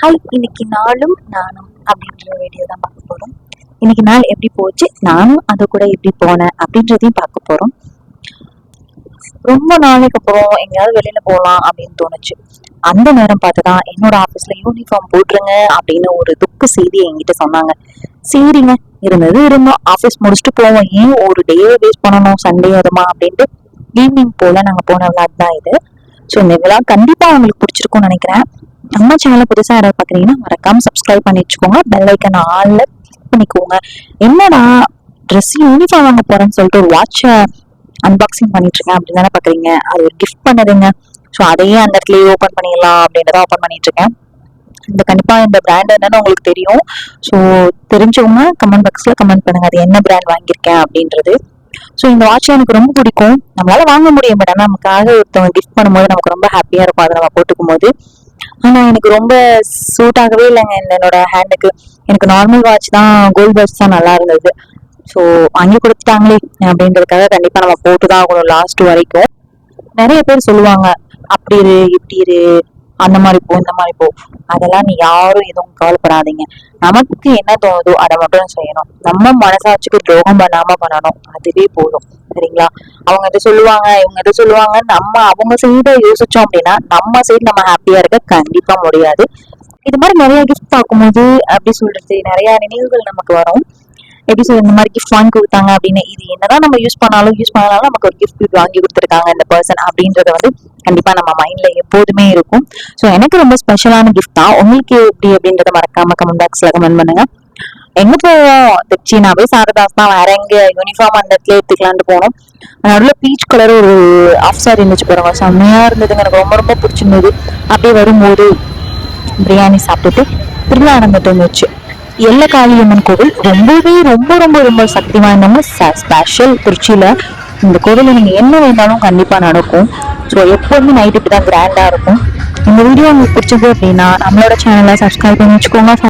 Hi, இன்னைக்கு நாளும் நானும் அப்படின்ற வீடியோ தான் பார்க்க போறோம். இன்னைக்கு நாள் எப்படி போச்சு, நானும் அது கூட எப்படி போனேன் அப்படின்றதையும் பார்க்க போறோம். ரொம்ப நாளைக்கு அப்புறம் எங்கேயாவது வெளியில போகலாம் அப்படின்னு தோணுச்சு. அந்த நேரம் பார்த்துதான் என்னோட ஆபீஸ்ல யூனிஃபார்ம் போட்டுருங்க அப்படின்னு ஒரு துக்க செய்தி என்கிட்ட சொன்னாங்க. சரிங்க, இருந்தோம் ஆபீஸ் முடிச்சுட்டு போவோம், ஏன் ஒரு டே வேஸ்ட் பண்ணணும் சண்டே அதுமா அப்படின்ட்டு ஈவினிங் போல நாங்க போன விளாக் தான் இது. ஸோ இந்த விளாக் கண்டிப்பா உங்களுக்கு பிடிச்சிருக்கும்னு நினைக்கிறேன். நம்ம சேனலை புதுசா யாராவது பாக்குறீங்கன்னா மறக்காம சப்ஸ்கிரைப் பண்ணி வச்சுக்கோங்க, பெல் ஐக்கன் ஆல்ல பண்ணிக்கோங்க. என்னடா ட்ரெஸ் யூனிஃபார்ம் வாங்க போறேன்னு சொல்லிட்டு ஒரு வாட்ச அன்பாக்சிங் பண்ணிட்டு இருக்கேன் அப்படின்னு தானே பாக்குறீங்க. அது ஒரு கிஃப்ட் பண்ணதுங்க. ஸோ அதையே அந்த இடத்துலயே ஓப்பன் பண்ணிடலாம் அப்படின்றத ஓப்பன் பண்ணிட்டு இருக்கேன். இந்த கண்டிப்பா இந்த பிராண்ட் என்னன்னு உங்களுக்கு தெரியும். ஸோ தெரிஞ்சவங்க கமெண்ட் பாக்ஸ்ல கமெண்ட் பண்ணுங்க அது என்ன பிராண்ட் வாங்கியிருக்கேன் அப்படின்றது. ஸோ இந்த வாட்ச் எனக்கு ரொம்ப பிடிக்கும். நம்மளால வாங்க முடியும், பட் ஆனால் நமக்காக ஒருத்தவங்க கிஃப்ட் பண்ணும்போது நமக்கு ரொம்ப ஹாப்பியா இருக்கும் அதை நம்ம போட்டுக்கும் போது. ஆனா எனக்கு ரொம்ப சூட் ஆகவே இல்லைங்க என்னோட ஹேண்டுக்கு. எனக்கு நார்மல் வாட்ச் தான், கோல்ட் வாட்ச் தான் நல்லா இருந்தது. ஸோ வாங்கி கொடுத்துட்டாங்களே அப்படின்றதுக்காக கண்டிப்பா நம்ம போட்டுதான் ஆகணும் லாஸ்ட் வரைக்கும். நிறைய பேர் சொல்லுவாங்க அப்படி இரு இப்படி இரு, அந்த மாதிரி போ இந்த மாதிரி போ. அதெல்லாம் நீ யாரும் எதுவும் கவலைப்படாதீங்க. நமக்கு என்ன தோணுதோ அதை மட்டும் செய்யணும். நம்ம மனசாட்சிக்கு துரோகம் பண்ணாம பண்ணணும், அதுவே போதும். சரிங்களா? அவங்க இதை சொல்லுவாங்க இவங்க இதை சொல்லுவாங்க, நம்ம அவங்க சைட யோசிச்சோம் அப்படின்னா நம்ம சைடு நம்ம ஹாப்பியா இருக்க கண்டிப்பா முடியாது. இது மாதிரி நிறைய கிஃப்ட் பார்க்கும்போது அப்படி சொல்றது நிறைய நினைவுகள் நமக்கு வரும். எப்படி சொல்ற, இந்த மாதிரி கிஃப்ட் வாங்கி கொடுத்தாங்க அப்படின்னு, இது என்னதான் நம்ம யூஸ் பண்ணாலும் நமக்கு ஒரு கிஃப்ட் வாங்கி கொடுத்துருக்காங்க இந்த பர்சன் அப்படின்றத கண்டிப்பா நம்ம மைண்ட்ல எப்போதுமே இருக்கும். ஸோ எனக்கு ரொம்ப ஸ்பெஷலான கிஃப்ட் தான். உங்களுக்கு எப்படி அப்படின்றத மறக்காம கமெண்ட் பாக்ஸ்ல கமெண்ட் பண்ணுங்க. எங்க போவோம், திருச்சினாவே சாரதாஸ் தான், வேற எங்க யூனிஃபார்ம் அந்த இடத்துல எடுத்துக்கலான்னு போனோம். நடுவில் பீச் கலர் ஒரு ஆஃப் சாரி இருந்துச்சு பாருங்க, செம்மையா இருந்ததுங்க, எனக்கு ரொம்ப ரொம்ப பிடிச்சிருந்தது. அப்படியே வரும்போது பிரியாணி சாப்பிட்டுட்டு திருவிழா நடந்துட்டு இருந்துச்சு. எல்லக்காளியம்மன் கோவில் ரொம்பவே ரொம்ப ரொம்ப ரொம்ப சக்தி வாய்ந்தவங்க, ஸ்பெஷல் திருச்சியில. இந்த கோவிலில் நீங்க என்ன வேண்டாலும் கண்டிப்பா நடக்கும். ஸோ எப்போதுமே நைட் இப்படிதான் கிராண்டா இருக்கும். இந்த வீடியோ உங்களுக்கு பிடிச்சது அப்படின்னா நம்மளோட சேனலை சப்ஸ்கிரைப் பண்ணி வச்சுக்கோங்க.